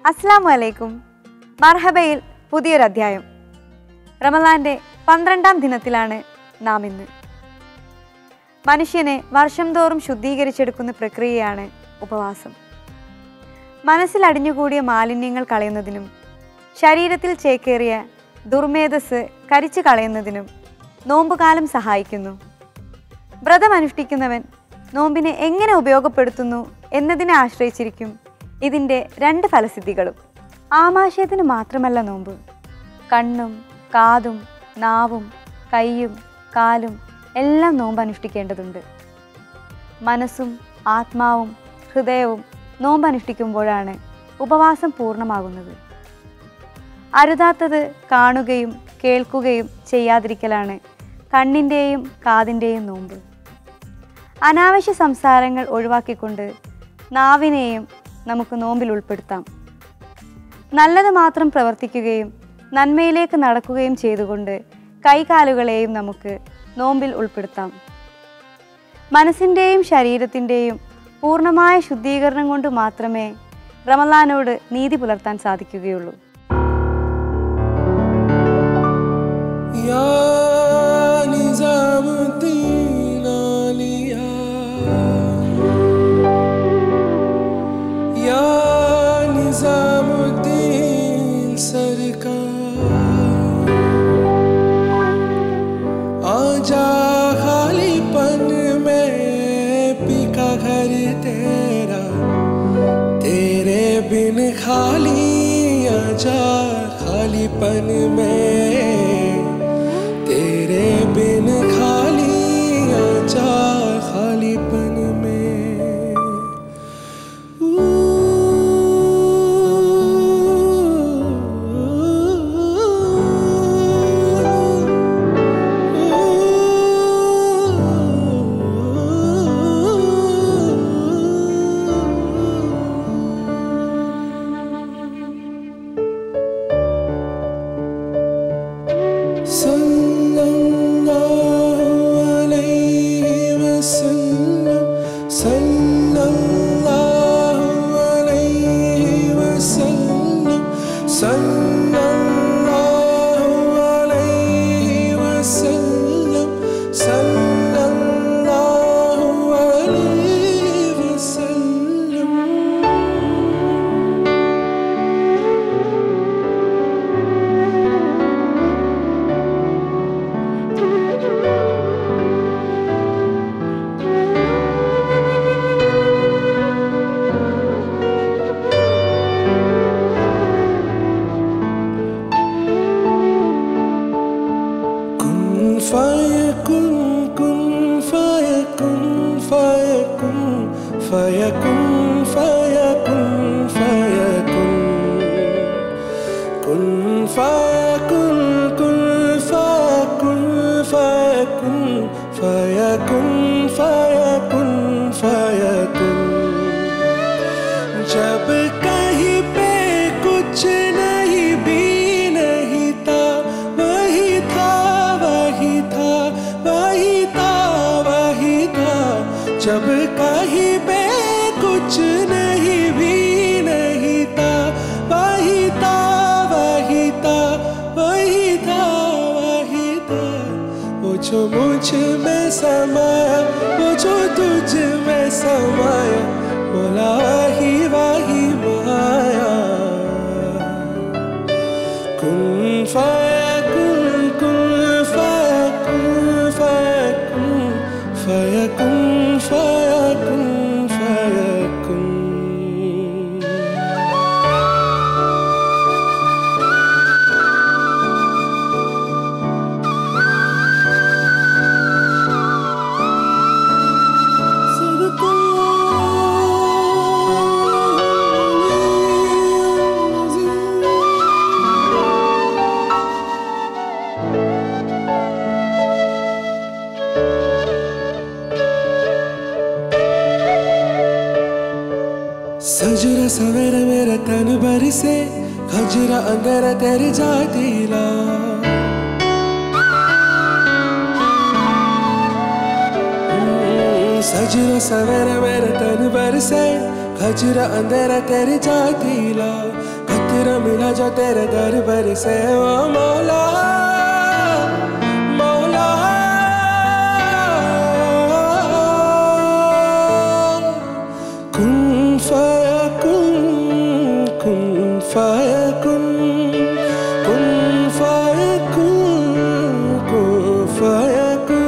അസ്സലാമു അലൈക്കും. മർഹബയിൽ പുതിയൊരധ്യായം. റമളാന്റെ 12ാം ദിനത്തിലാണ് നാം ഇന്ന്. മനുഷ്യനെ വർഷം തോറും ശുദ്ധീകരിച്ചെടുക്കുന്ന പ്രക്രിയയാണ് ഉപവാസം. മനസ്സിൽ അടിഞ്ഞുകൂടിയ മാലിന്യങ്ങൾ കളയുന്നതിനും ശരീരത്തിൽ ചേക്കേറിയ ദുർമേധസ് കരിച്ചു കളയുന്നതിനും നോമ്പുകാലം സഹായിക്കുന്നു. വ്രതമനുഷ്ഠിക്കുന്നവൻ നോമ്പിനെ എങ്ങനെ ഉപയോഗപ്പെടുത്തുന്നു എന്നതിനെ ആശ്രയിച്ചിരിക്കും ഇതിൻ്റെ 2 ഫലസിദ്ധികളും. ആമാശയത്തിന് മാത്രമല്ല നോമ്പ്. കണ്ണും കാതും നാവും കൈയും കാലും എല്ലാം നോമ്പ് അനുഷ്ഠിക്കേണ്ടതുണ്ട്. മനസ്സും ആത്മാവും ഹൃദയവും നോമ്പ് അനുഷ്ഠിക്കുമ്പോഴാണ് ഉപവാസം പൂർണ്ണമാകുന്നത്. അരുതാത്തത് കാണുകയും കേൾക്കുകയും ചെയ്യാതിരിക്കലാണ് കണ്ണിൻ്റെയും കാതിൻ്റെയും നോമ്പ്. അനാവശ്യ സംസാരങ്ങൾ ഒഴിവാക്കിക്കൊണ്ട് നാവിനെയും നമുക്ക് നോമ്പിൽ ഉൾപ്പെടുത്താം. നല്ലത് മാത്രം പ്രവർത്തിക്കുകയും നന്മയിലേക്ക് നടക്കുകയും ചെയ്തുകൊണ്ട് കൈകാലുകളെയും നമുക്ക് നോമ്പിൽ ഉൾപ്പെടുത്താം. മനസ്സിൻ്റെയും ശരീരത്തിൻ്റെയും പൂർണ്ണമായ ശുദ്ധീകരണം കൊണ്ട് മാത്രമേ റമളാനോട് നീതി പുലർത്താൻ സാധിക്കുകയുള്ളൂ. खाली आजा खालीपन में तेरे बिन खाली आजा खालीपन में जब कहीं पे कुछ नहीं भी नहीं था वही था वही था वही था वही था जब कहीं पे कुछ नहीं भी नहीं था वही था वही था वही था वही था वो जो मुझ में समाया वो जो तुझ में समाया बोला वही वही माया कुन फयकुन कुन फयकुन फयकुन फयकुन फयकुन फयकुन सजरा सवेरा मेरा तन बरसे खजरा अंगरा तेरी जातीला सजरा सवेरा मेरा तन बरसे खजरा अंगरा तेरी जातीला हिजरा मिला जो तेरे दरबार से ओ मौला मौला कुन फयकुन कुन फयकुन कुन फयकुन कुन फयकुन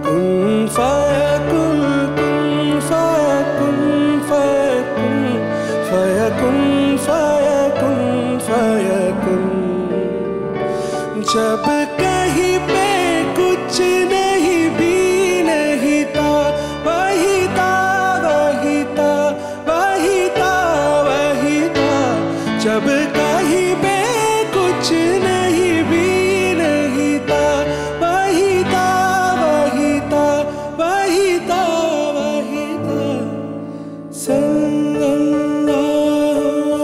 कुन फयकुन कुन फयकुन फयकुन फयकुन फयकुन जब कहीं पे कुछ नहीं भी नहीं था वही था वही था वही था वही था जब कहीं पे कुछ नहीं भी नहीं था वही था वही था वही था वही था सल्लल्लाहु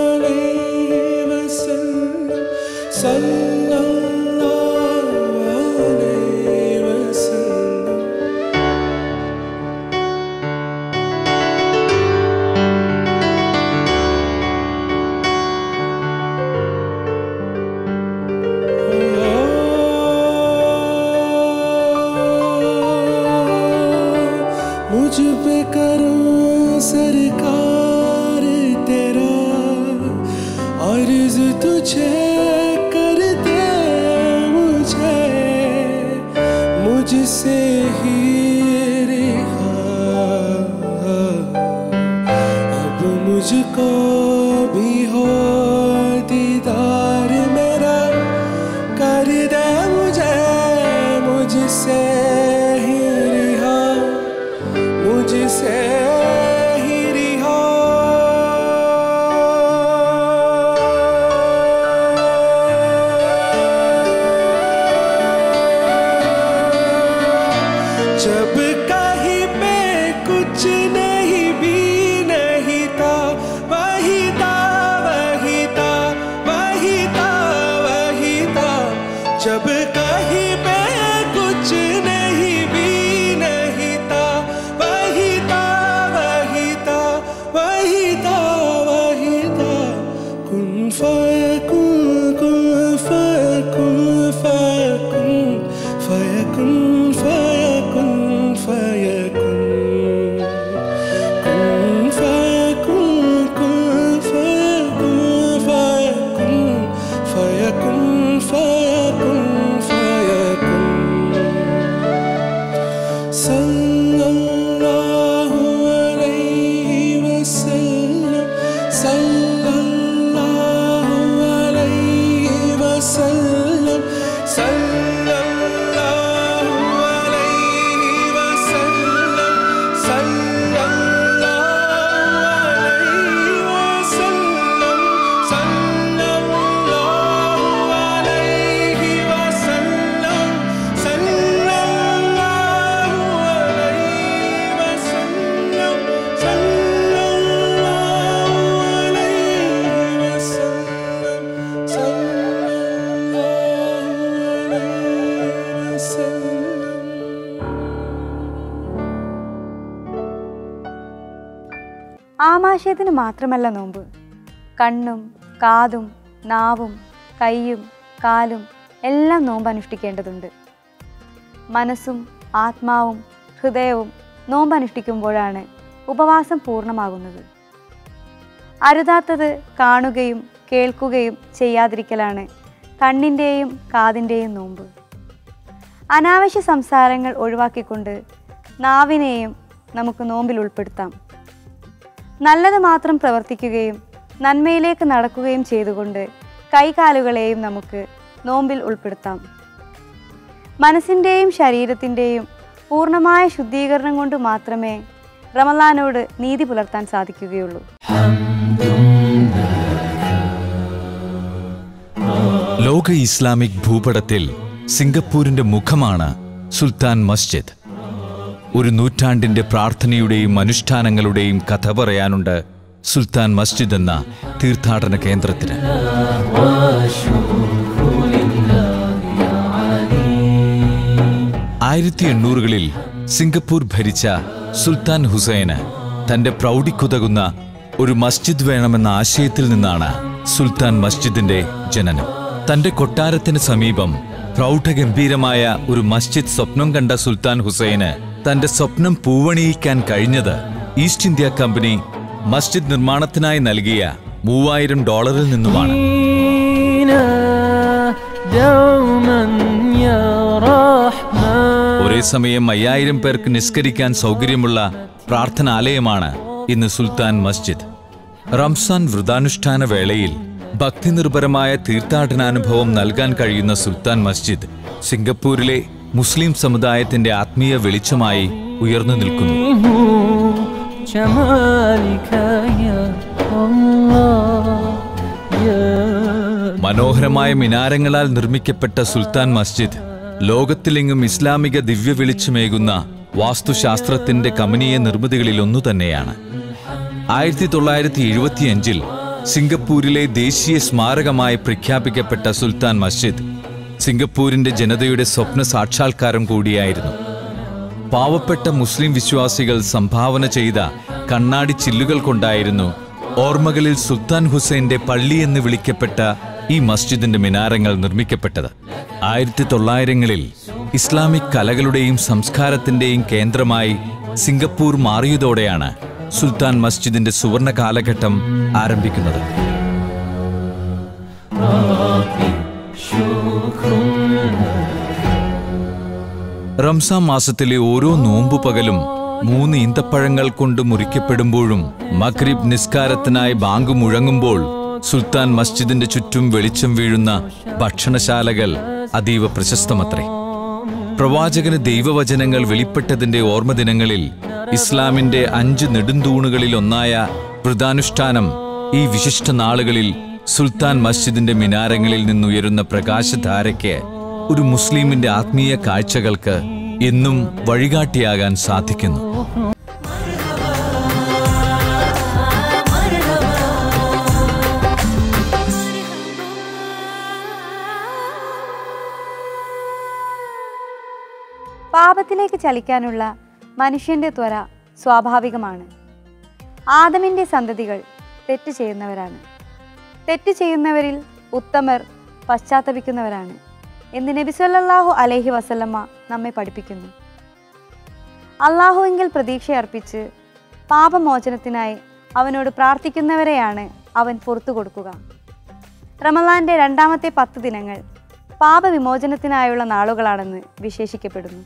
अलैहि वसल्लम सल्लल्लाहु अलैहि वसल्लम मुझ पे करो सरकार तेरा अर्ज तुझे कर दे मुझे मुझसे ही रिहा अब मुझको भी हो दीदार मेरा कर दे मुझे मुझसे ही रिहा मुझसे ही रिहा जब कहीं पे कुछ नहीं भी नहीं था वही था वही था वही था वही था जब कहीं पे कुछ नहीं भी नहीं था वही था वही था वही था वही था कुन फयकुन कुन फयकुन फयकुन फयकुन फयकुन फयकुन कुन फयकुन कुन फयकुन फयकुन फयकुन फयकुन सल्लल्लाहु अलैहि वसल्लम सल्लल्लाहु अलैहि वसल्लम सल्लल्लाहु अलैहि वसल्लम सल्लल्लाहु अलैहि वसल्लम सल्लल्लाहु अलैहि वसल्लम सल्लल्लाहु अलैहि वसल्लम सल्लल्लाहु अलैहि वसल्लम ആമാശയത്തിന് മാത്രമല്ല നോമ്പ്, കണ്ണും കാതും നാവും കൈയും കാലും എല്ലാം നോമ്പ് അനുഷ്ഠിക്കേണ്ടതുണ്ട്. മനസ്സും ആത്മാവും ഹൃദയവും നോമ്പ് അനുഷ്ഠിക്കുമ്പോഴാണ് ഉപവാസം പൂർണ്ണമാകുന്നത്. അരുതാത്തത് കാണുകയും കേൾക്കുകയും ചെയ്യാതിരിക്കലാണ് കണ്ണിൻ്റെയും കാതിൻ്റെയും നോമ്പ്. അനാവശ്യ സംസാരങ്ങൾ ഒഴിവാക്കിക്കൊണ്ട് നാവിനെയും നമുക്ക് നോമ്പിൽ ഉൾപ്പെടുത്താം. നല്ലത് മാത്രം പ്രവർത്തിക്കുകയും നന്മയിലേക്ക് നടക്കുകയും ചെയ്തുകൊണ്ട് കൈകാലുകളെയും നമുക്ക് നോമ്പിൽ ഉൾപ്പെടുത്താം. മനസ്സിൻ്റെയും ശരീരത്തിൻ്റെയും പൂർണ്ണമായ ശുദ്ധീകരണം കൊണ്ട് മാത്രമേ റമളാനോട് നീതി പുലർത്താൻ സാധിക്കുകയുള്ളൂ. ലോക ഇസ്ലാമിക് ഭൂപടത്തിൽ സിംഗപ്പൂരിന്റെ മുഖമാണ് സുൽത്താൻ മസ്ജിദ്. ഒരു നൂറ്റാണ്ടിന്റെ പ്രാർത്ഥനയുടെയും അനുഷ്ഠാനങ്ങളുടെയും കഥ പറയാനുണ്ട് സുൽത്താൻ മസ്ജിദ് എന്ന തീർത്ഥാടന കേന്ദ്രത്തിന്. 1800കളിൽ സിംഗപ്പൂർ ഭരിച്ച സുൽത്താൻ ഹുസൈന് തന്റെ പ്രൗഢിക്കുതകുന്ന ഒരു മസ്ജിദ് വേണമെന്ന ആശയത്തിൽ നിന്നാണ് സുൽത്താൻ മസ്ജിദിന്റെ ജനനം. തന്റെ കൊട്ടാരത്തിന് സമീപം പ്രൗഢഗംഭീരമായ ഒരു മസ്ജിദ് സ്വപ്നം കണ്ട സുൽത്താൻ ഹുസൈന് തന്റെ സ്വപ്നം പൂവണിയിക്കാൻ കഴിഞ്ഞത് ഈസ്റ്റ് ഇന്ത്യ കമ്പനി മസ്ജിദ് നിർമ്മാണത്തിനായി നൽകിയ $3000 നിന്നുമാണ്. ഒരേ സമയം 5000 പേർക്ക് നിസ്കരിക്കാൻ സൗകര്യമുള്ള പ്രാർത്ഥനാലയമാണ് ഇന്ന് സുൽത്താൻ മസ്ജിദ്. റംസാൻ വ്രതാനുഷ്ഠാന വേളയിൽ ഭക്തിനിർഭരമായ തീർത്ഥാടനാനുഭവം നൽകാൻ കഴിയുന്ന സുൽത്താൻ മസ്ജിദ് സിംഗപ്പൂരിലെ മുസ്ലിം സമുദായത്തിന്റെ ആത്മീയ വെളിച്ചമായി ഉയർന്നു നിൽക്കുന്നു. മനോഹരമായ മിനാരങ്ങളാൽ നിർമ്മിക്കപ്പെട്ട സുൽത്താൻ മസ്ജിദ് ലോകത്തിലെങ്ങും ഇസ്ലാമിക ദിവ്യ വെളിച്ചമേകുന്ന വാസ്തുശാസ്ത്രത്തിന്റെ കമനീയ നിർമ്മിതികളിൽ ഒന്നു തന്നെയാണ്. 1975 സിംഗപ്പൂരിലെ ദേശീയ സ്മാരകമായി പ്രഖ്യാപിക്കപ്പെട്ട സുൽത്താൻ മസ്ജിദ് സിംഗപ്പൂരിന്റെ ജനതയുടെ സ്വപ്ന സാക്ഷാത്കാരം കൂടിയായിരുന്നു. പാവപ്പെട്ട മുസ്ലിം വിശ്വാസികൾ സംഭാവന ചെയ്ത കണ്ണാടി ചില്ലുകൾ കൊണ്ടായിരുന്നു ഓർമ്മകളിൽ സുൽത്താൻ ഹുസൈന്റെ പള്ളി എന്ന് വിളിക്കപ്പെട്ട ഈ മസ്ജിദിന്റെ മിനാരങ്ങൾ നിർമ്മിക്കപ്പെട്ടത്. 1900കളിൽ ഇസ്ലാമിക് കലകളുടെയും സംസ്കാരത്തിന്റെയും കേന്ദ്രമായി സിംഗപ്പൂർ മാറിയതോടെയാണ് സുൽത്താൻ മസ്ജിദിന്റെ സുവർണ കാലഘട്ടം ആരംഭിക്കുന്നത്. റംസാൻ മാസത്തിലെ ഓരോ നോമ്പു പകലും 3 ഈന്തപ്പഴങ്ങൾ കൊണ്ട് മുറിക്കപ്പെടുമ്പോഴും മഗ്രിബ് നിസ്കാരത്തിനായി ബാങ്ക് മുഴങ്ങുമ്പോൾ സുൽത്താൻ മസ്ജിദിന്റെ ചുറ്റും വെളിച്ചം വീഴുന്ന ഭക്ഷണശാലകൾ അതീവ പ്രശസ്തമത്രേ. പ്രവാചകന് ദൈവവചനങ്ങൾ വെളിപ്പെട്ടതിന്റെ ഓർമ്മദിനങ്ങളിൽ ഇസ്ലാമിന്റെ 5 നെടുന്തൂണുകളിൽ ഒന്നായ വ്രതാനുഷ്ഠാനം ഈ വിശിഷ്ട നാളുകളിൽ സുൽത്താൻ മസ്ജിദിന്റെ മിനാരങ്ങളിൽ നിന്നുയരുന്ന പ്രകാശധാരയ്ക്ക് ഒരു മുസ്ലിമിന്റെ ആത്മീയ കാഴ്ചകൾക്ക് എന്നും വഴികാട്ടിയാകാൻ സാധിക്കുന്നു. പാപത്തിലേക്ക് ചലിക്കാനുള്ള മനുഷ്യന്റെ ത്വര സ്വാഭാവികമാണ്. ആദമിന്റെ സന്തതികൾ തെറ്റ് ചെയ്യുന്നവരാണ്. തെറ്റ് ചെയ്യുന്നവരിൽ ഉത്തമർ പശ്ചാത്തപിക്കുന്നവരാണ് എന്ന് നബി സല്ലല്ലാഹു അലൈഹി വസല്ലമ നമ്മെ പഠിപ്പിക്കുന്നു. അള്ളാഹുവിങ്കിൽ പ്രതീക്ഷയർപ്പിച്ച് പാപമോചനത്തിനായി അവനോട് പ്രാർത്ഥിക്കുന്നവരെയാണ് അവൻ പുറത്തു കൊടുക്കുക. റമളാന്റെ 2ാമത്തെ 10 ദിനങ്ങൾ പാപവിമോചനത്തിനായുള്ള നാളുകളാണെന്ന് വിശേഷിക്കപ്പെടുന്നു.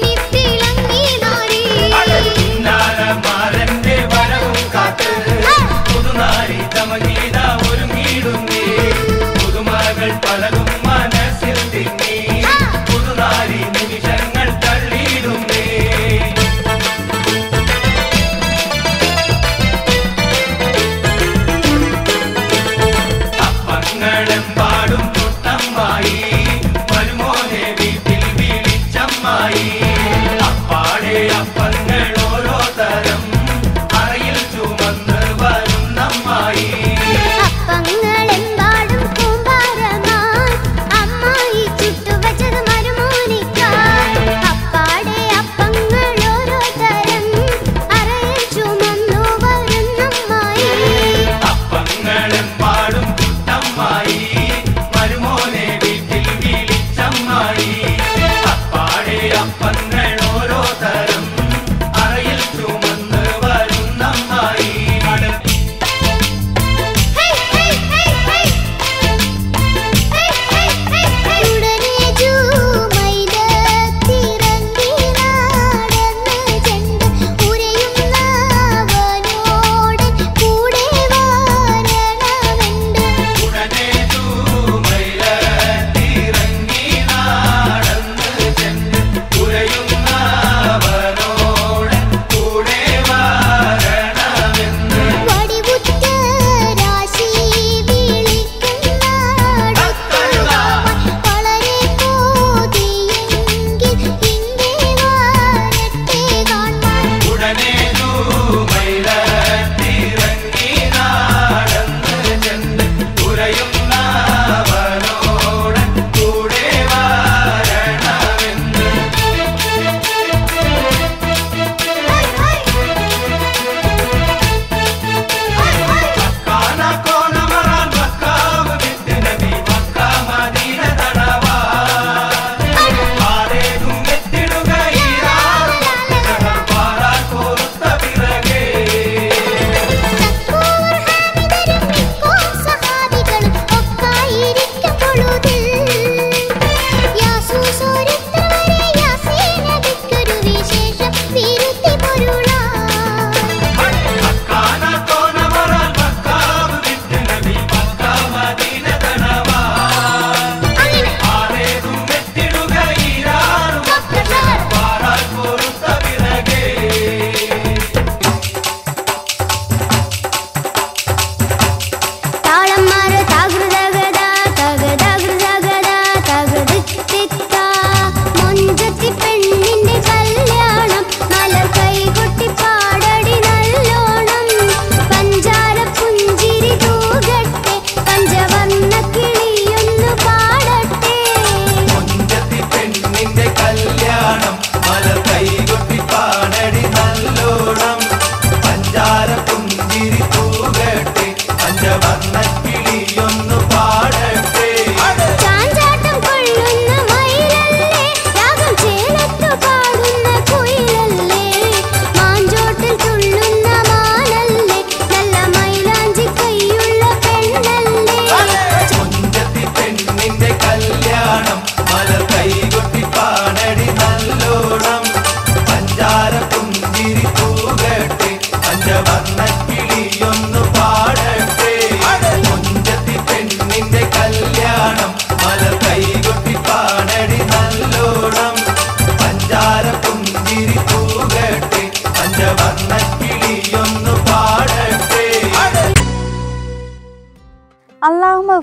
ിൽ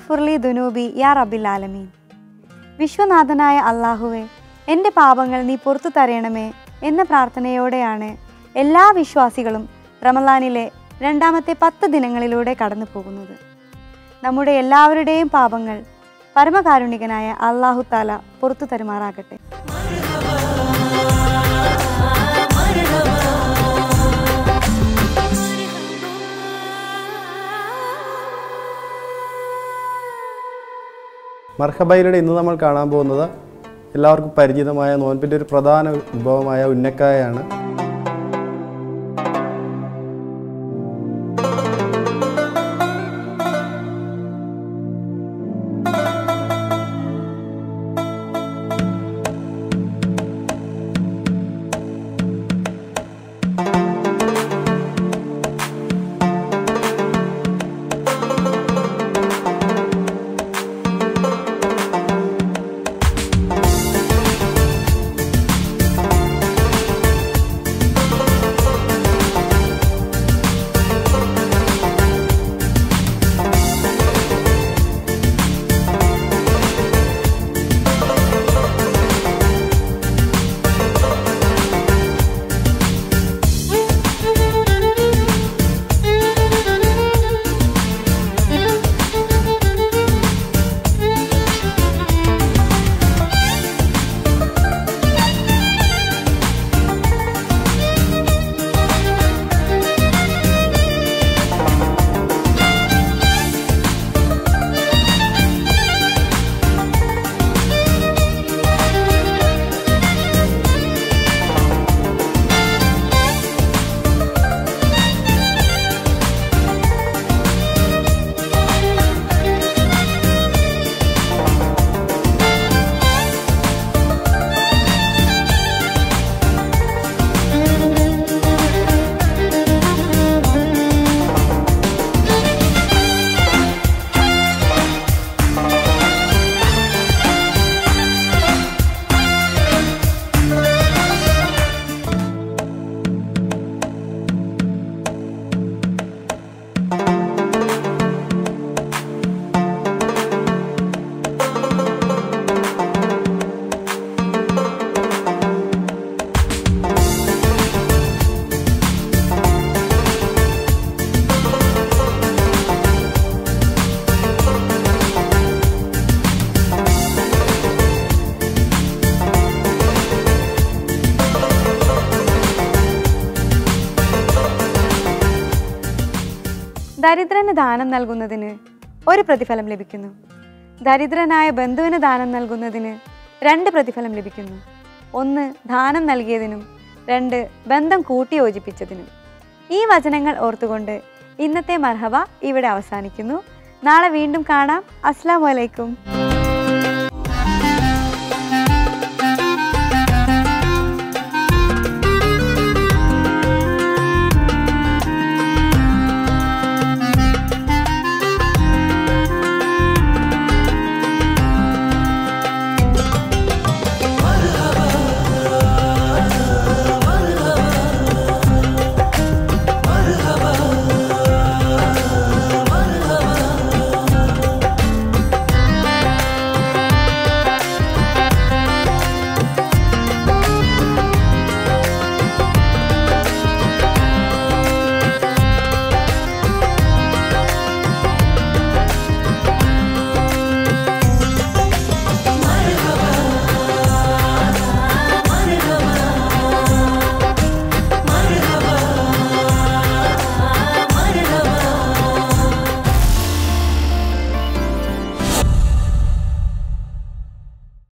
ഫുർലി ദുനൂബി യാ റബ്ബിൽ ആലമീൻ. വിശ്വനാഥനായ അള്ളാഹുവെ, എൻ്റെ പാപങ്ങൾ നീ പുറത്തു തരയണമേ എന്ന പ്രാർത്ഥനയോടെയാണ് എല്ലാ വിശ്വാസികളും റമളാനിലെ രണ്ടാമത്തെ 10 ദിനങ്ങളിലൂടെ കടന്നു പോകുന്നത്. നമ്മുടെ എല്ലാവരുടെയും പാപങ്ങൾ പരമകാരുണികനായ അല്ലാഹു തആല പുറത്തു തരുമാറാകട്ടെ. മർഹബയിലൂടെ ഇന്ന് നമ്മൾ കാണാൻ പോകുന്നത് എല്ലാവർക്കും പരിചിതമായ നോൻപിൻ്റെ ഒരു പ്രധാന വിഭവമായ ഉന്നക്കായയാണ്. ദരിദ്രന് ദാനം നൽകുന്നതിന് 1 പ്രതിഫലം ലഭിക്കുന്നു. ദരിദ്രനായ ബന്ധുവിന് ദാനം നൽകുന്നതിന് 2 പ്രതിഫലം ലഭിക്കുന്നു. 1 ദാനം നൽകിയതിനും 2 ബന്ധം കൂട്ടിയോജിപ്പിച്ചതിനും. ഈ വചനങ്ങൾ ഓർത്തുകൊണ്ട് ഇന്നത്തെ മർഹബ ഇവിടെ അവസാനിക്കുന്നു. നാളെ വീണ്ടും കാണാം. അസ്സലാമു അലൈക്കും.